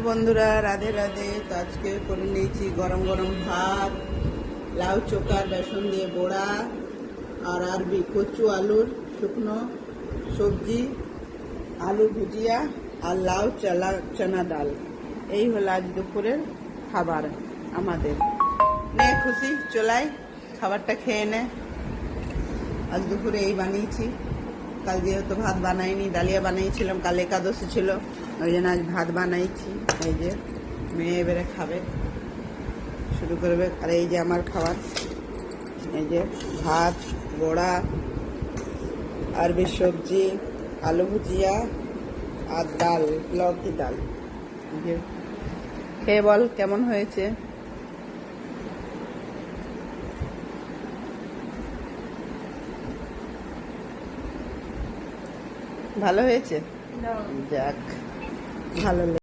বন্ধুরা, রাধে রাধে। তো আজকে করে নিয়েছি গরম গরম ভাত, লাউ চোখা বেসন দিয়ে বড়া, আর আরবি কচু আলুর শুকনো সবজি, আলু ভুজিয়া আর লাউ চানা ডাল। এই হলো আজ দুপুরের খাবার আমাদের। নে খুশি, চলাই খাবারটা খেয়ে নে। আজ দুপুরে এই বানিয়েছি। কাল যেহেতু ভাত বানাইনি, ডালিয়া বানিয়েছিলাম, কাল একাদশী ছিল, ওই জন্য আজ ভাত বানাইছি। এই যে মেয়ে এবারে খাবে, শুরু করবে। আর এই যে আমার খাবার, এই যে ভাত, বড়া, আরবি সবজি, আলু ভুজিয়া আর ডাল, লৌকি ডাল। এই যে খেয়ে বল কেমন হয়েছে। ভালো হয়েছে? যাক, ভালো।